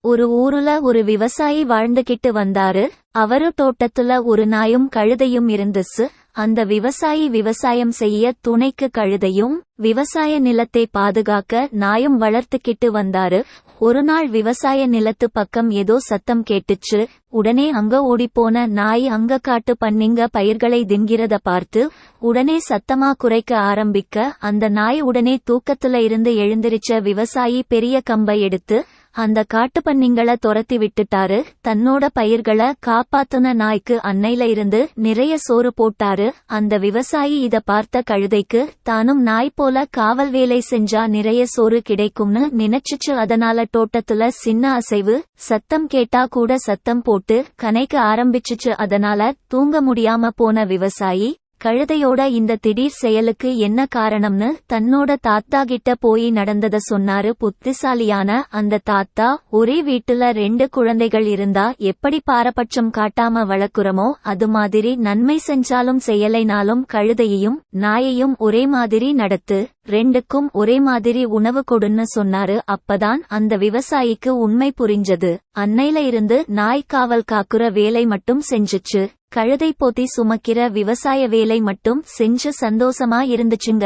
ஒரு ஊருல ஒரு விவசாயி வாழ்ந்துகிட்டு வந்தாரு. அவரு தோட்டத்துல ஒரு நாயும் கழுதையும் இருந்துச்சு. அந்த விவசாயி விவசாயம் செய்ய துணைக்கு கழுதையும், விவசாய நிலத்தை பாதுகாக்க நாயும் வளர்த்துக்கிட்டு வந்தாரு. ஒரு நாள் விவசாய நிலத்து பக்கம் ஏதோ சத்தம் கேட்டுச்சு. உடனே அங்க ஓடிப்போன நாய் அங்க காட்டு பன்னிங்க பயிர்களை தின்கிறத பார்த்து உடனே சத்தமா குரைக்க ஆரம்பிக்க, அந்த நாய் உடனே தூக்கத்துல இருந்து எழுந்திருச்ச விவசாயி பெரிய கம்பை எடுத்து அந்த காட்டுப்பன்னிங்கள துரத்தி விட்டுட்டாரு. தன்னோட பயிர்களை காப்பாத்துன நாய்க்கு அன்னையில இருந்து நிறைய சோறு போட்டாரு. அந்த விவசாயி இத பார்த்த கழுதைக்கு தானும் நாய் போல காவல் வேலை செஞ்சா நிறைய சோறு கிடைக்கும்னு நினைச்சுச்சு. அதனால தோட்டத்துல சின்ன அசைவு சத்தம் கேட்டா கூட சத்தம் போட்டு கனைக்க ஆரம்பிச்சுச்சு. அதனால தூங்க முடியாம போன விவசாயி கழுதையோட இந்த திடீர் செயலுக்கு என்ன காரணம்னு தன்னோட தாத்தா கிட்ட போய் நடந்தத சொன்னாரு. புத்திசாலியான அந்த தாத்தா, ஒரே வீட்டுல 2 குழந்தைகள் இருந்தா எப்படி பாரபட்சம் காட்டாம வளர்க்குறமோ அது மாதிரி நன்மை செஞ்சாலும் செய்யலைனாலும் கழுதையையும் நாயையும் ஒரே மாதிரி நடத்து, 2க்கும் ஒரே மாதிரி உணவு கொடுன்னு சொன்னாரு. அப்பதான் அந்த விவசாயிக்கு உண்மை புரிஞ்சது. அன்னையில இருந்து நாய் காவல் காக்குற வேலை மட்டும் செஞ்சுச்சு, கழுதை போத்தி சுமக்கிற விவசாய வேலை மட்டும் செஞ்சு சந்தோஷமா இருந்துச்சுங்க.